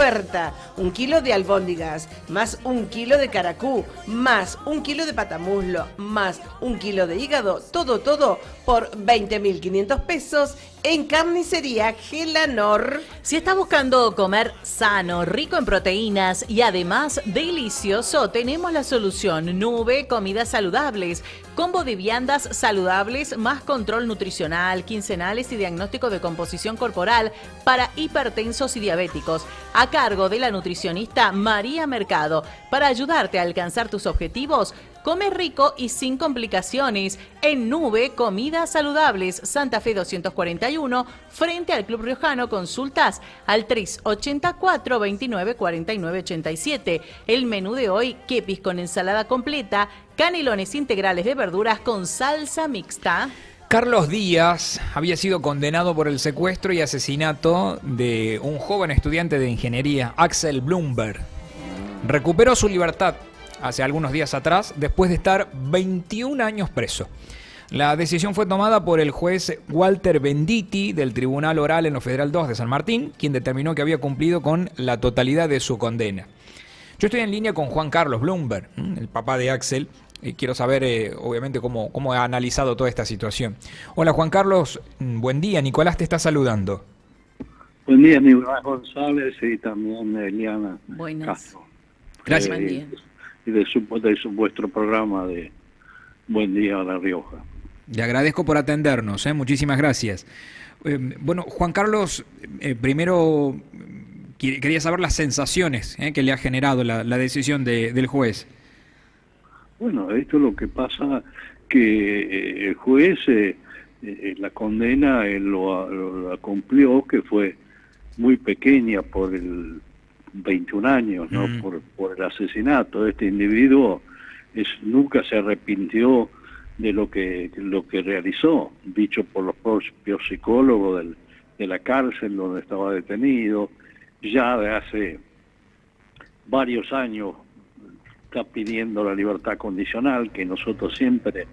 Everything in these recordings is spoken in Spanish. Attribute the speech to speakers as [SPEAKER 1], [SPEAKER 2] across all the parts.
[SPEAKER 1] oferta. 1 kilo de albóndigas, más 1 kilo de caracú, más 1 kilo de patamuslo, más 1 kilo de hígado, todo por 20.500 pesos en Carnicería Gelanor.
[SPEAKER 2] Si está buscando comer sano, rico en proteínas y además delicioso, tenemos la solución. Nube Comidas Saludables. Combo de viandas saludables más control nutricional, quincenales y diagnóstico de composición corporal para hipertensos y diabéticos. A cargo de la nutricionista María Mercado. Para ayudarte a alcanzar tus objetivos, come rico y sin complicaciones en Nube Comidas Saludables, Santa Fe 241, frente al Club Riojano. Consultas al 384 29 49 87. El menú de hoy, quepis con ensalada completa, canelones integrales de verduras con salsa mixta.
[SPEAKER 3] Carlos Díaz había sido condenado por el secuestro y asesinato de un joven estudiante de ingeniería, Axel Blumberg. Recuperó su libertad hace algunos días atrás, después de estar 21 años preso. La decisión fue tomada por el juez Walter Venditti del Tribunal Oral en lo Federal 2 de San Martín, quien determinó que había cumplido con la totalidad de su condena. Yo estoy en línea con Juan Carlos Blumberg, el papá de Axel, y quiero saber, obviamente, cómo ha analizado toda esta situación. Hola, Juan Carlos, buen día. Nicolás te está saludando.
[SPEAKER 4] Buen día, Nicolás González y también Eliana
[SPEAKER 2] Buenas.
[SPEAKER 4] Castro.
[SPEAKER 2] Gracias. Buen día.
[SPEAKER 4] Y de vuestro programa de Buen Día a La Rioja.
[SPEAKER 3] Le agradezco por atendernos, muchísimas gracias. Bueno, Juan Carlos, primero quería saber las sensaciones que le ha generado la decisión del juez.
[SPEAKER 4] Bueno, esto es lo que pasa, que el juez la condena él la cumplió, que fue muy pequeña por el 21 años, ¿no? Por el asesinato de este individuo. Nunca se arrepintió de lo que realizó, dicho por los propios psicólogos de la cárcel donde estaba detenido. Ya de hace varios años está pidiendo la libertad condicional, que nosotros siempre,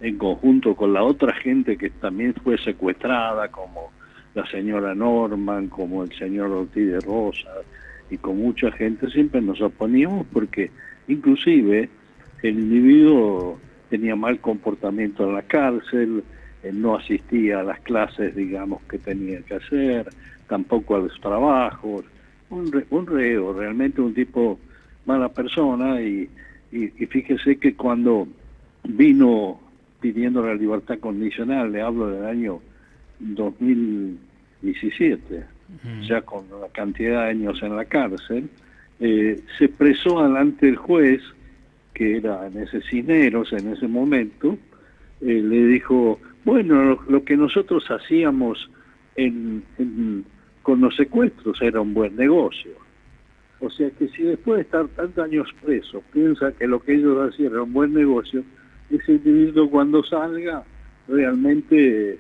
[SPEAKER 4] en conjunto con la otra gente que también fue secuestrada, como la señora Norman, como el señor Ortiz de Rosa, y con mucha gente, siempre nos oponíamos, porque inclusive el individuo tenía mal comportamiento en la cárcel, no asistía a las clases, digamos, que tenía que hacer, tampoco a los trabajos, un reo, realmente un tipo mala persona. Y fíjese que cuando vino pidiendo la libertad condicional, le hablo del año 2017, ya con una cantidad de años en la cárcel, se expresó delante del juez, que era en ese Cisneros en ese momento, le dijo, bueno, lo que nosotros hacíamos con los secuestros era un buen negocio. O sea que si después de estar tantos años preso piensa que lo que ellos hacían era un buen negocio, ese individuo cuando salga realmente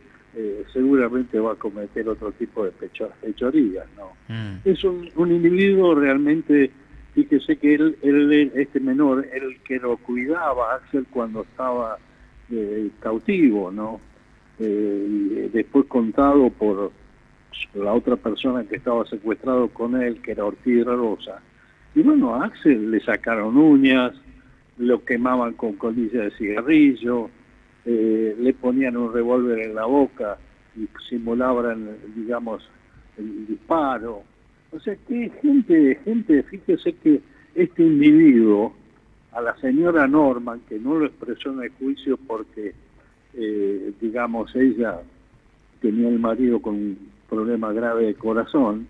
[SPEAKER 4] seguramente va a cometer otro tipo de fechorías, ¿no? Es un individuo realmente, fíjese que él, este menor, el que lo cuidaba Axel cuando estaba cautivo, ¿no? Después contado por la otra persona que estaba secuestrado con él, que era Ortiz de Rosa. Y bueno, a Axel le sacaron uñas, lo quemaban con colillas de cigarrillo, le ponían un revólver en la boca y simulaban, digamos, el disparo. O sea que gente, fíjese que este individuo, a la señora Norman, que no lo expresó en el juicio porque, digamos, ella tenía el marido con un problema grave de corazón,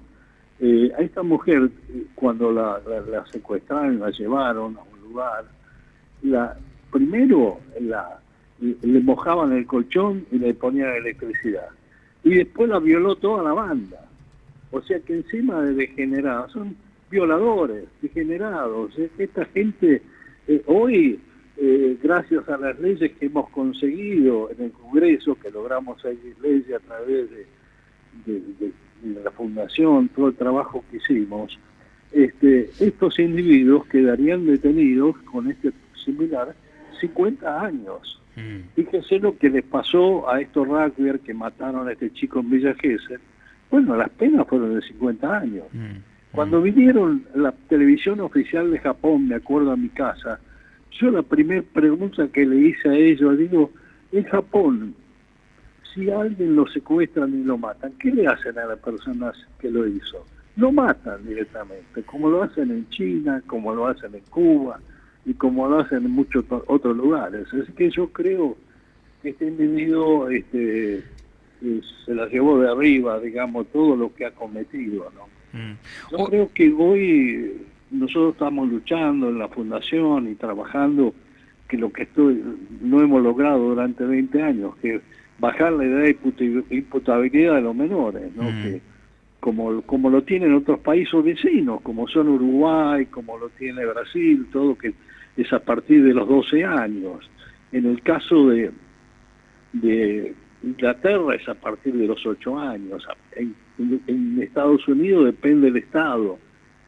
[SPEAKER 4] a esta mujer, cuando la secuestraron, la llevaron a un lugar, primero le mojaban el colchón y le ponían electricidad, y después la violó toda la banda. O sea que encima de degenerados, son violadores, degenerados. Esta gente, hoy, gracias a las leyes que hemos conseguido en el Congreso, que logramos seguir leyes a través de la Fundación, todo el trabajo que hicimos, estos individuos quedarían detenidos con similar 50 años. Fíjense lo que les pasó a estos rugbyers que mataron a este chico en Villa Gesell. Bueno, las penas fueron de 50 años. Cuando vinieron la televisión oficial de Japón, me acuerdo, a mi casa, yo la primera pregunta que le hice a ellos, digo, en Japón, si a alguien lo secuestran y lo matan, ¿qué le hacen a las personas que lo hizo? Lo matan directamente, como lo hacen en China, como lo hacen en Cuba y como lo hacen en muchos otros lugares. Así que yo creo que este individuo se la llevó de arriba, digamos, todo lo que ha cometido, ¿no? Yo creo que hoy nosotros estamos luchando en la fundación y trabajando, que lo que no hemos logrado durante 20 años, que bajar la edad de imputabilidad de los menores, ¿no? Que como lo tienen otros países vecinos, como son Uruguay, como lo tiene Brasil, todo que es a partir de los 12 años. En el caso de Inglaterra es a partir de los 8 años. En Estados Unidos depende del estado,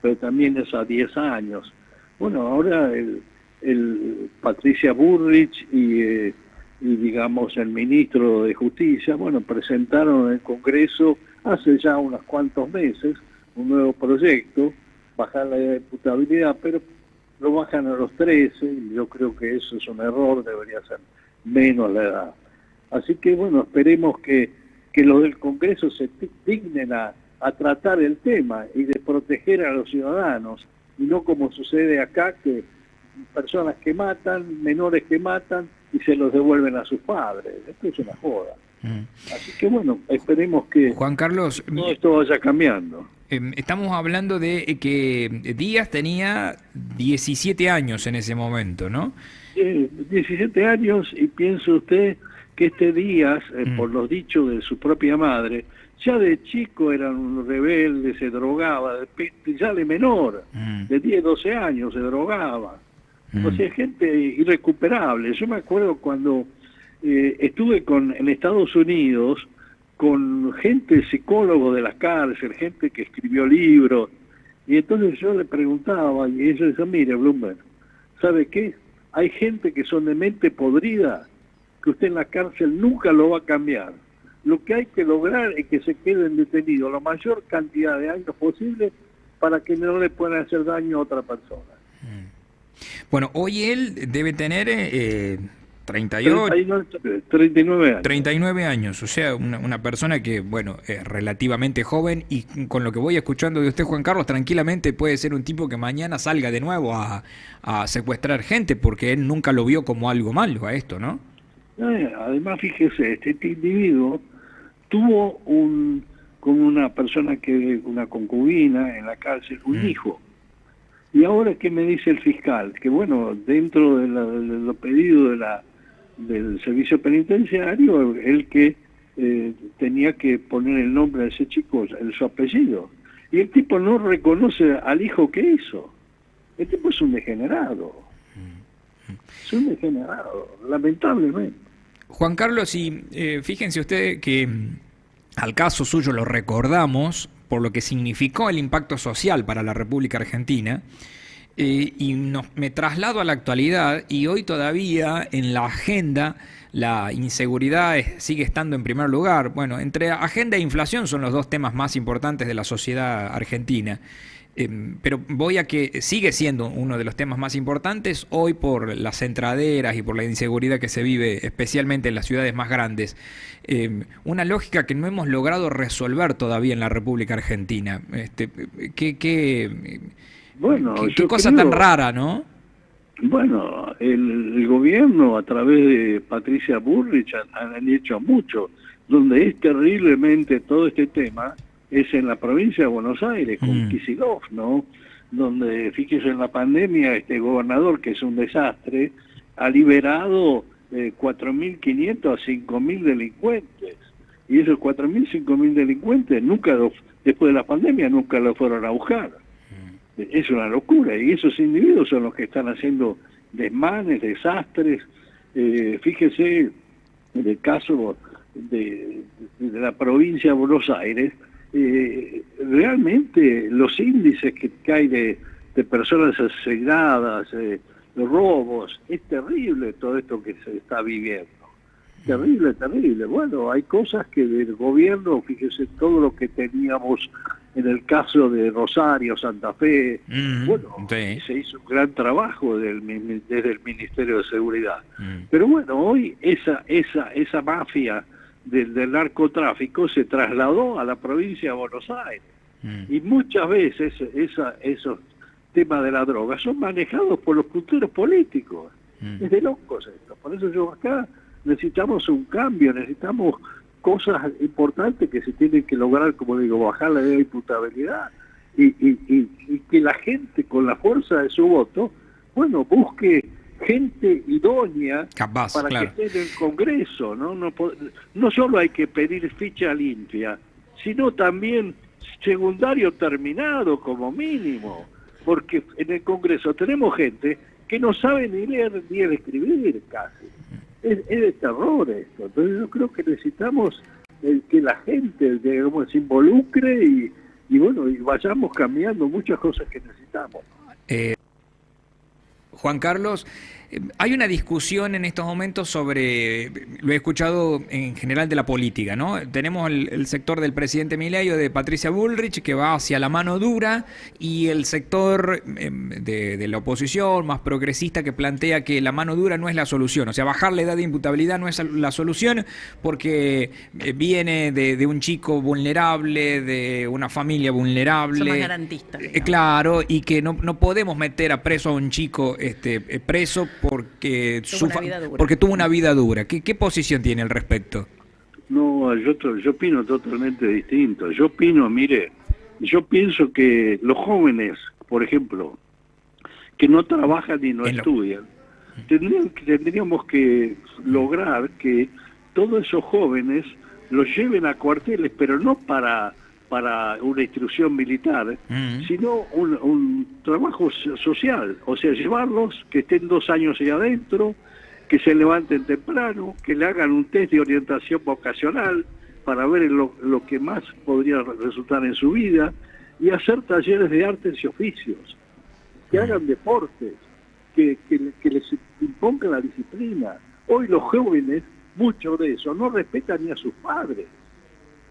[SPEAKER 4] pero también es a 10 años. Bueno, ahora el Patricia Bullrich y digamos el ministro de Justicia, bueno, presentaron en el Congreso hace ya unos cuantos meses un nuevo proyecto, bajar la edad de imputabilidad, pero lo bajan a los 13, y yo creo que eso es un error, debería ser menos la edad. Así que bueno, esperemos que los del Congreso se dignen a tratar el tema y de proteger a los ciudadanos, y no como sucede acá, que personas que matan, menores que matan, y se los devuelven a sus padres. Esto es una joda. Así que bueno, esperemos que
[SPEAKER 3] Juan Carlos,
[SPEAKER 4] todo esto vaya cambiando.
[SPEAKER 3] Estamos hablando de que Díaz tenía 17 años en ese momento, ¿no?
[SPEAKER 4] 17 años, y piense usted que este Díaz, por los dichos de su propia madre, ya de chico era un rebelde, se drogaba, ya de menor, de 10, 12 años se drogaba. O sea, gente irrecuperable. Yo me acuerdo cuando estuve en Estados Unidos con gente, psicólogos de las cárceles, gente que escribió libros, y entonces yo le preguntaba, y ellos decían, mire, Bloomberg, ¿sabe qué? Hay gente que son de mente podrida, que usted en la cárcel nunca lo va a cambiar. Lo que hay que lograr es que se queden detenidos la mayor cantidad de años posible para que no le puedan hacer daño a otra persona.
[SPEAKER 3] Bueno, hoy él debe tener 39 años. 39 años, o sea, una persona que, bueno, es relativamente joven, y con lo que voy escuchando de usted, Juan Carlos, tranquilamente puede ser un tipo que mañana salga de nuevo a secuestrar gente, porque él nunca lo vio como algo malo a esto, ¿no?
[SPEAKER 4] Además, fíjese, este individuo tuvo con una persona una concubina en la cárcel, un hijo. Y ahora, ¿qué me dice el fiscal? Que bueno, dentro de los pedidos del servicio penitenciario, él que tenía que poner el nombre de ese chico, su apellido. Y el tipo no reconoce al hijo que hizo. El tipo es un degenerado. Es un degenerado, lamentablemente.
[SPEAKER 3] Juan Carlos, y fíjense usted que al caso suyo lo recordamos por lo que significó el impacto social para la República Argentina, y me traslado a la actualidad, y hoy todavía en la agenda la inseguridad sigue estando en primer lugar. Bueno, entre agenda e inflación son los dos temas más importantes de la sociedad argentina. Pero voy a que sigue siendo uno de los temas más importantes hoy por las entraderas y por la inseguridad que se vive, especialmente en las ciudades más grandes. Una lógica que no hemos logrado resolver todavía en la República Argentina. Qué cosa tan rara, ¿no?
[SPEAKER 4] Bueno, el gobierno a través de Patricia Bullrich han hecho mucho, donde es terriblemente todo este tema. Es en la provincia de Buenos Aires, con Kicillof, ¿no? Donde, fíjese, en la pandemia, este gobernador, que es un desastre, ha liberado 4.500 a 5.000 delincuentes. Y esos 4.000, 5.000 delincuentes, después de la pandemia, nunca lo fueron a buscar. Es una locura. Y esos individuos son los que están haciendo desmanes, desastres. Fíjese, en el caso de la provincia de Buenos Aires, realmente los índices que hay de personas asesinadas, de robos, es terrible todo esto que se está viviendo. Terrible, terrible. Bueno, hay cosas que del gobierno, fíjese, todo lo que teníamos en el caso de Rosario, Santa Fe, bueno,
[SPEAKER 3] sí.
[SPEAKER 4] se hizo un gran trabajo desde el Ministerio de Seguridad. Pero bueno, hoy esa mafia del narcotráfico se trasladó a la provincia de Buenos Aires. Y muchas veces esos temas de la droga son manejados por los punteros políticos. Es de locos esto. Por eso yo acá necesitamos un cambio, necesitamos cosas importantes que se tienen que lograr, como digo, bajar la de imputabilidad y que la gente con la fuerza de su voto, bueno, busque gente idónea
[SPEAKER 3] capaz,
[SPEAKER 4] para
[SPEAKER 3] claro,
[SPEAKER 4] que esté en el Congreso, ¿no? No solo hay que pedir ficha limpia, sino también secundario terminado como mínimo, porque en el Congreso tenemos gente que no sabe ni leer ni escribir casi. Es de terror esto. Entonces yo creo que necesitamos que la gente, digamos, se involucre y bueno, y vayamos cambiando muchas cosas que necesitamos.
[SPEAKER 3] Juan Carlos, hay una discusión en estos momentos sobre, lo he escuchado en general de la política, ¿no? Tenemos el sector del presidente Milei o de Patricia Bullrich que va hacia la mano dura y el sector de la oposición más progresista que plantea que la mano dura no es la solución, o sea, bajar la edad de imputabilidad no es la solución porque viene de un chico vulnerable, de una familia vulnerable.
[SPEAKER 2] Son más garantistas.
[SPEAKER 3] Claro, y que no podemos meter a preso a un chico preso porque tuvo una vida dura. ¿Qué posición tiene al respecto?
[SPEAKER 4] No, yo opino totalmente distinto. Yo pienso que los jóvenes, por ejemplo, que no trabajan y no estudian, tendríamos que lograr que todos esos jóvenes los lleven a cuarteles, pero no para una instrucción militar, sino un trabajo social, o sea, llevarlos, que estén 2 años ahí adentro, que se levanten temprano, que le hagan un test de orientación vocacional para ver lo que más podría resultar en su vida, y hacer talleres de artes y oficios, que hagan deportes, que les impongan la disciplina. Hoy los jóvenes, muchos de esos, no respetan ni a sus padres.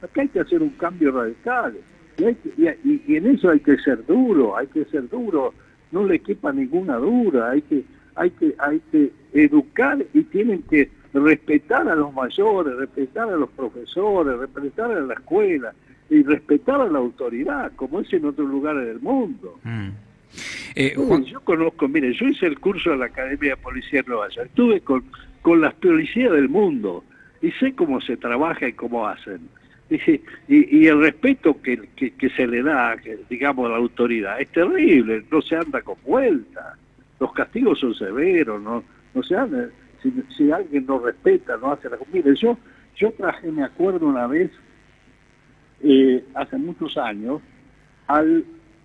[SPEAKER 4] Acá hay que hacer un cambio radical y en eso hay que ser duro, no le quepa ninguna duda, hay que educar y tienen que respetar a los mayores, respetar a los profesores, respetar a la escuela y respetar a la autoridad, como es en otros lugares del mundo. Yo conozco, mire, yo hice el curso de la Academia de Policía en Nueva York, estuve con las policías del mundo y sé cómo se trabaja y cómo hacen. Y el respeto que se le da, digamos, a la autoridad es terrible, no se anda con vuelta, los castigos son severos, no se anda, si alguien no respeta, no hace la... Mire, yo traje, me acuerdo una vez, hace muchos años,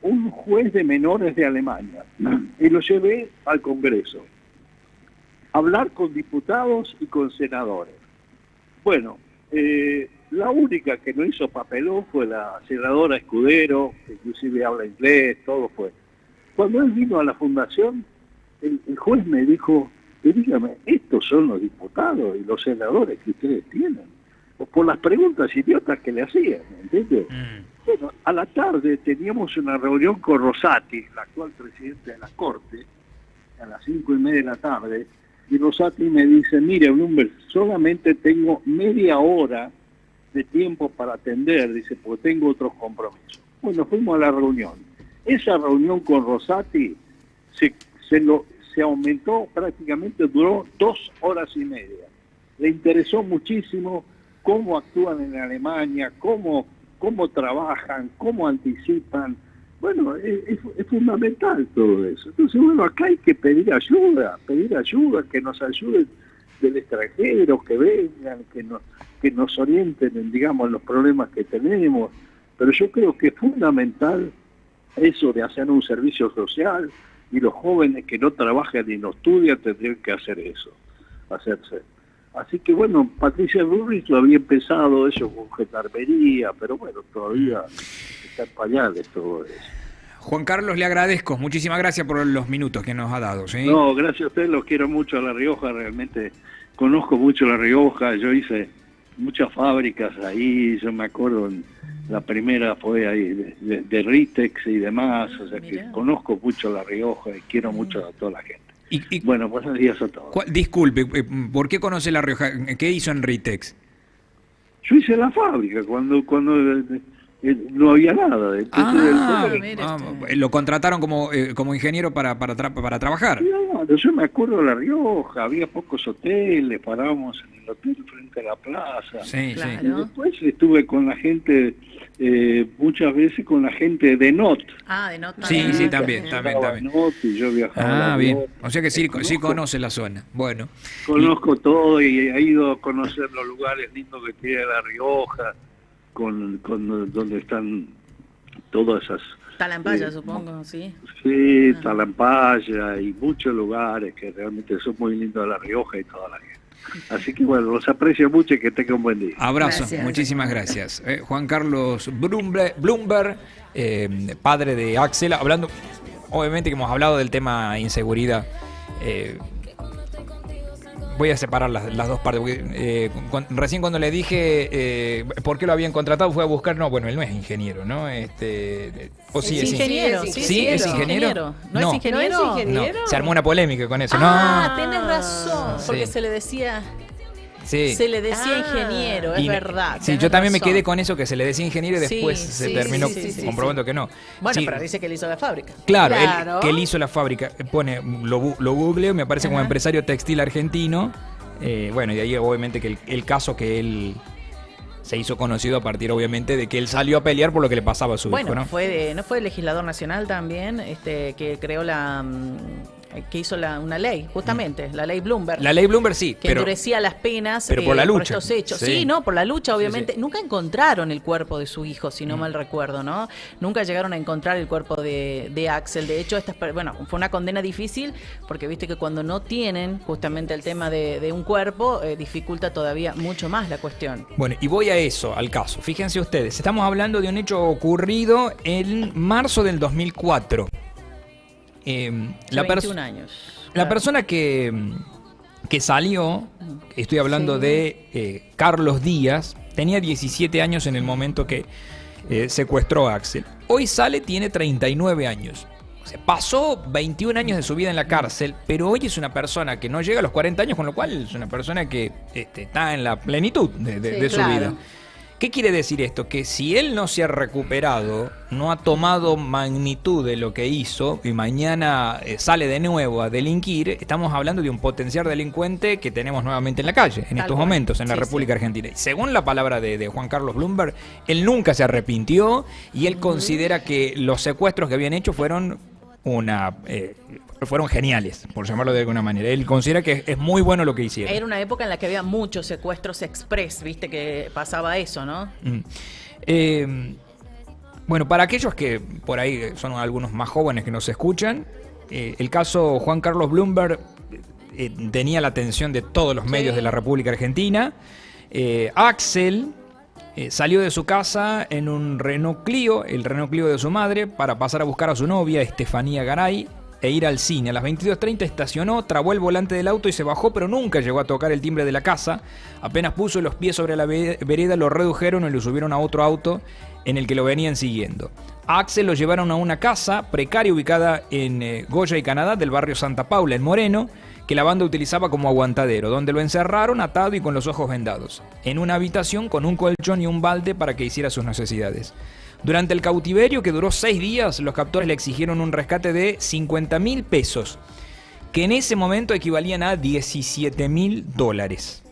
[SPEAKER 4] un juez de menores de Alemania, y lo llevé al Congreso, a hablar con diputados y con senadores. Bueno, la única que no hizo papelón fue la senadora Escudero, que inclusive habla inglés, todo fue. Cuando él vino a la fundación, el juez me dijo, dígame, estos son los diputados y los senadores que ustedes tienen, o por las preguntas idiotas que le hacían, ¿entiendes? Bueno, a la tarde teníamos una reunión con Rosati, la actual presidente de la Corte, a las 5:30 de la tarde, y Rosati me dice, mire, Bloomberg, solamente tengo media hora de tiempo para atender, dice, porque tengo otros compromisos. Bueno, fuimos a la reunión. Esa reunión con Rosati se aumentó, prácticamente duró 2 horas y media. Le interesó muchísimo cómo actúan en Alemania, cómo trabajan, cómo anticipan. Bueno, es fundamental todo eso. Entonces, bueno, acá hay que pedir ayuda, que nos ayuden del extranjero, que vengan, que nos orienten en, digamos, en los problemas que tenemos. Pero yo creo que es fundamental eso de hacer un servicio social, y los jóvenes que no trabajan y no estudian tendrían que hacerse. Así que bueno, Patricia Bullrich lo había empezado eso con gendarmería, pero bueno, todavía está en pañales todo eso.
[SPEAKER 3] Juan Carlos, le agradezco. Muchísimas gracias por los minutos que nos ha dado, ¿sí?
[SPEAKER 4] No, gracias a usted, los quiero mucho a La Rioja, realmente conozco mucho La Rioja, yo hice muchas fábricas ahí, yo me acuerdo, la primera fue ahí de Ritex y demás, o sea que conozco mucho La Rioja y quiero mucho a toda la gente. Bueno, pues eso es todo.
[SPEAKER 3] Disculpe, ¿por qué conoce La Rioja? ¿Qué hizo en Ritex?
[SPEAKER 4] Yo hice la fábrica cuando no había nada.
[SPEAKER 3] Lo contrataron como ingeniero para trabajar.
[SPEAKER 4] No, yo me acuerdo de La Rioja, había pocos hoteles, parábamos en el hotel frente a la plaza.
[SPEAKER 3] Sí,
[SPEAKER 2] claro.
[SPEAKER 3] sí.
[SPEAKER 4] Y después estuve con la gente, muchas veces con la gente de NOT.
[SPEAKER 2] Ah, de NOT.
[SPEAKER 3] Sí, también.
[SPEAKER 4] NOT, y yo viajaba.
[SPEAKER 3] Bien.
[SPEAKER 4] NOT.
[SPEAKER 3] O sea que sí conoce la zona. Bueno.
[SPEAKER 4] Conozco todo y he ido a conocer los lugares lindos que tiene La Rioja, con donde están todas esas...
[SPEAKER 2] Talampaya, supongo, sí.
[SPEAKER 4] Sí, Talampaya y muchos lugares que realmente son muy lindos de La Rioja y toda la gente. Así que bueno, los aprecio mucho y que tengan un buen día.
[SPEAKER 3] Abrazo,
[SPEAKER 2] Gracias.
[SPEAKER 3] muchísimas gracias. Juan Carlos Blumberg, padre de Axel, hablando, obviamente que hemos hablado del tema inseguridad. Voy a separar las dos partes, porque recién cuando le dije por qué lo habían contratado fue a buscar, no, bueno, él no es ingeniero, ¿no? ¿O sí es
[SPEAKER 2] ingeniero?
[SPEAKER 3] ¿Sí es ingeniero?
[SPEAKER 2] ¿No es ingeniero?
[SPEAKER 1] ¿No es ingeniero?
[SPEAKER 3] No, se armó una polémica con eso,
[SPEAKER 2] Tenés razón, porque
[SPEAKER 3] Sí.
[SPEAKER 2] se le decía...
[SPEAKER 3] Sí.
[SPEAKER 2] Se le decía ingeniero, es verdad.
[SPEAKER 3] Sí,
[SPEAKER 2] tenés
[SPEAKER 3] yo también
[SPEAKER 2] razón.
[SPEAKER 3] me quedé con eso, que se le decía ingeniero y después
[SPEAKER 2] Sí,
[SPEAKER 3] se
[SPEAKER 2] sí,
[SPEAKER 3] terminó
[SPEAKER 2] sí,
[SPEAKER 3] comprobando que no.
[SPEAKER 2] Bueno,
[SPEAKER 3] Sí,
[SPEAKER 2] pero dice que él hizo la fábrica.
[SPEAKER 3] claro,
[SPEAKER 1] Claro.
[SPEAKER 3] que él hizo la fábrica, lo googleo, me aparece como
[SPEAKER 2] Ajá.
[SPEAKER 3] empresario textil argentino. Bueno, y de ahí obviamente que el caso que él se hizo conocido a partir obviamente de que él salió a pelear por lo que le pasaba a su hijo, ¿no?
[SPEAKER 2] ¿no fue legislador nacional también, que creó que hizo una ley, justamente, la ley Bloomberg?
[SPEAKER 3] La ley Bloomberg sí,
[SPEAKER 2] Que
[SPEAKER 3] pero
[SPEAKER 2] endurecía las penas
[SPEAKER 3] pero por la lucha.
[SPEAKER 2] estos hechos.
[SPEAKER 3] Sí.
[SPEAKER 2] Sí, no, por la lucha, obviamente.
[SPEAKER 3] Sí.
[SPEAKER 2] Nunca encontraron el cuerpo de su hijo, si no mal recuerdo, ¿no? Nunca llegaron a encontrar el cuerpo de Axel. De hecho, fue una condena difícil, porque viste que cuando no tienen justamente el tema de un cuerpo, dificulta todavía mucho más la cuestión.
[SPEAKER 3] Bueno, y voy a eso, al caso. Fíjense ustedes, estamos hablando de un hecho ocurrido en marzo del 2004.
[SPEAKER 2] Hace 21 años.
[SPEAKER 3] La
[SPEAKER 2] Claro.
[SPEAKER 3] persona que salió, estoy hablando
[SPEAKER 2] Sí.
[SPEAKER 3] de Carlos Díaz, tenía 17 años en el momento que secuestró a Axel. Hoy sale, tiene 39 años. O sea, pasó 21 años de su vida en la cárcel, pero hoy es una persona que no llega a los 40 años, con lo cual es una persona que está en la plenitud de su
[SPEAKER 1] claro.
[SPEAKER 3] vida. ¿Qué quiere decir esto? Que si él no se ha recuperado, no ha tomado magnitud de lo que hizo y mañana sale de nuevo a delinquir, estamos hablando de un potencial delincuente que tenemos nuevamente en la calle, en
[SPEAKER 2] Tal
[SPEAKER 3] estos
[SPEAKER 2] cual.
[SPEAKER 3] momentos, en la
[SPEAKER 2] Sí,
[SPEAKER 3] República Argentina. Y según la palabra de Juan Carlos Blumberg, él nunca se arrepintió y él considera que los secuestros que habían hecho fueron fueron geniales, por llamarlo de alguna manera. Él considera que es muy bueno lo que hicieron.
[SPEAKER 2] Era una época en la que había muchos secuestros express, viste que pasaba eso, ¿no?
[SPEAKER 3] Bueno, para aquellos que por ahí son algunos más jóvenes que nos escuchan, el caso Juan Carlos Blumberg tenía la atención de todos los medios de la República Argentina. Axel salió de su casa en un Renault Clio, el Renault Clio de su madre, para pasar a buscar a su novia, Estefanía Garay, e ir al cine. A las 22:30 estacionó, trabó el volante del auto y se bajó, pero nunca llegó a tocar el timbre de la casa. Apenas puso los pies sobre la vereda, lo redujeron y lo subieron a otro auto en el que lo venían siguiendo. A Axel lo llevaron a una casa precaria ubicada en Goya y Canadá, del barrio Santa Paula, en Moreno, que la banda utilizaba como aguantadero, donde lo encerraron atado y con los ojos vendados, en una habitación con un colchón y un balde para que hiciera sus necesidades. Durante el cautiverio, que duró 6 días, los captores le exigieron un rescate de 50.000 pesos, que en ese momento equivalían a $17.000.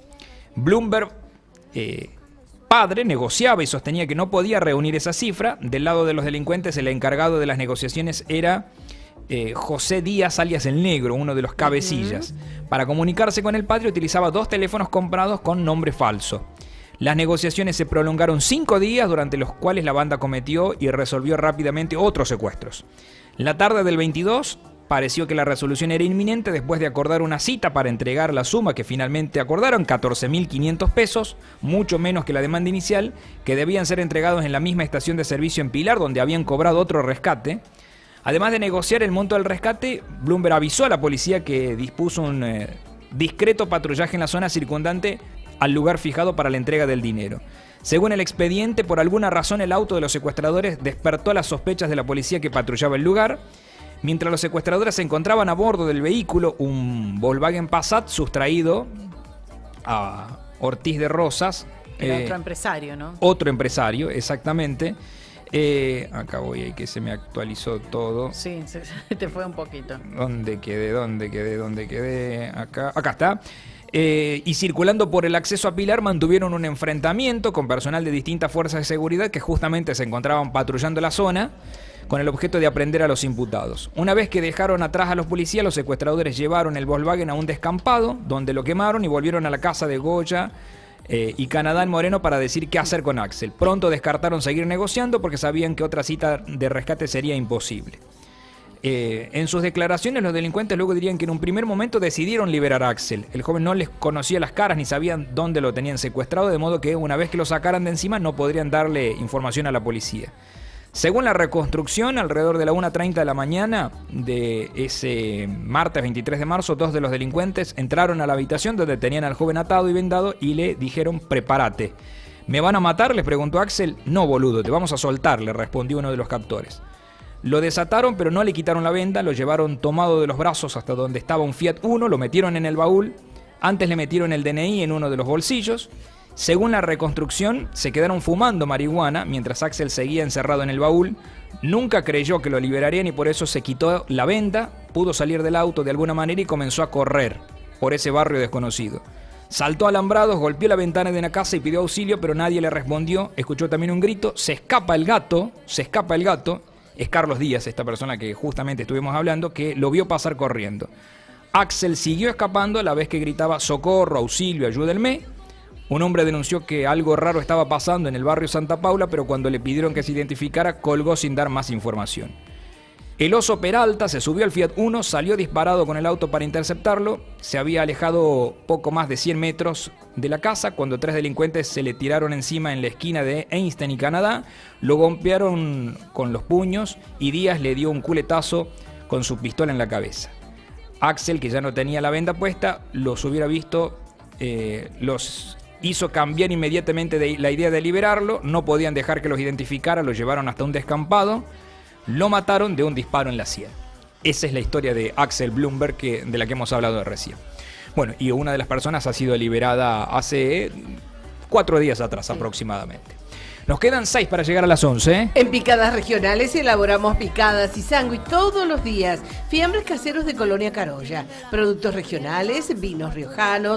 [SPEAKER 3] Bloomberg, padre, negociaba y sostenía que no podía reunir esa cifra. Del lado de los delincuentes, el encargado de las negociaciones era José Díaz, alias El Negro, uno de los cabecillas. Para comunicarse con el padre utilizaba 2 teléfonos comprados con nombre falso. Las negociaciones se prolongaron 5 días, durante los cuales la banda cometió y resolvió rápidamente otros secuestros. La tarde del 22 pareció que la resolución era inminente después de acordar una cita para entregar la suma que finalmente acordaron, 14.500 pesos, mucho menos que la demanda inicial, que debían ser entregados en la misma estación de servicio en Pilar, donde habían cobrado otro rescate. Además de negociar el monto del rescate, Bloomberg avisó a la policía que dispuso un discreto patrullaje en la zona circundante al lugar fijado para la entrega del dinero. Según el expediente, por alguna razón el auto de los secuestradores despertó las sospechas de la policía que patrullaba el lugar. Mientras los secuestradores se encontraban a bordo del vehículo, un Volkswagen Passat sustraído a Ortiz de Rosas.
[SPEAKER 2] Era otro empresario, ¿no?
[SPEAKER 3] Otro empresario, exactamente. Acá voy, que se me actualizó todo.
[SPEAKER 2] Sí, se te fue un poquito.
[SPEAKER 3] ¿Dónde quedé? Acá está. Y circulando por el acceso a Pilar mantuvieron un enfrentamiento con personal de distintas fuerzas de seguridad que justamente se encontraban patrullando la zona con el objeto de aprender a los imputados. Una vez que dejaron atrás a los policías, los secuestradores llevaron el Volkswagen a un descampado donde lo quemaron y volvieron a la casa de Goya y Canadá en Moreno para decir qué hacer con Axel. Pronto descartaron seguir negociando porque sabían que otra cita de rescate sería imposible. En sus declaraciones los delincuentes luego dirían que en un primer momento decidieron liberar a Axel. El joven no les conocía las caras ni sabían dónde lo tenían secuestrado, de modo que una vez que lo sacaran de encima no podrían darle información a la policía. Según la reconstrucción, alrededor de la 1:30 de la mañana de ese martes 23 de marzo, 2 de los delincuentes entraron a la habitación donde tenían al joven atado y vendado y le dijeron: prepárate. ¿Me van a matar?, les preguntó Axel. No, boludo, te vamos a soltar, le respondió uno de los captores. Lo desataron, pero no le quitaron la venda, lo llevaron tomado de los brazos hasta donde estaba un Fiat Uno, lo metieron en el baúl, antes le metieron el DNI en uno de los bolsillos. Según la reconstrucción, se quedaron fumando marihuana mientras Axel seguía encerrado en el baúl. Nunca creyó que lo liberarían y por eso se quitó la venda, pudo salir del auto de alguna manera y comenzó a correr por ese barrio desconocido. Saltó alambrados, golpeó la ventana de una casa y pidió auxilio, pero nadie le respondió. Escuchó también un grito: se escapa el gato. Es Carlos Díaz, esta persona que justamente estuvimos hablando, que lo vio pasar corriendo. Axel siguió escapando a la vez que gritaba: socorro, auxilio, ayúdenme. Un hombre denunció que algo raro estaba pasando en el barrio Santa Paula, pero cuando le pidieron que se identificara, colgó sin dar más información. El oso Peralta se subió al Fiat Uno, salió disparado con el auto para interceptarlo. Se había alejado poco más de 100 metros de la casa cuando 3 delincuentes se le tiraron encima en la esquina de Einstein y Canadá. Lo golpearon con los puños y Díaz le dio un culetazo con su pistola en la cabeza. Axel, que ya no tenía la venda puesta, los hubiera visto, los hizo cambiar inmediatamente de la idea de liberarlo. No podían dejar que los identificara, lo llevaron hasta un descampado. Lo mataron de un disparo en la sien. Esa es la historia de Axel Blumberg de la que hemos hablado recién. Bueno, y una de las personas ha sido liberada hace 4 días atrás aproximadamente. Nos quedan 6 para llegar a las 11.
[SPEAKER 1] En Picadas Regionales elaboramos picadas y sándwich todos los días. Fiambres caseros de Colonia Carolla. Productos regionales, vinos riojanos,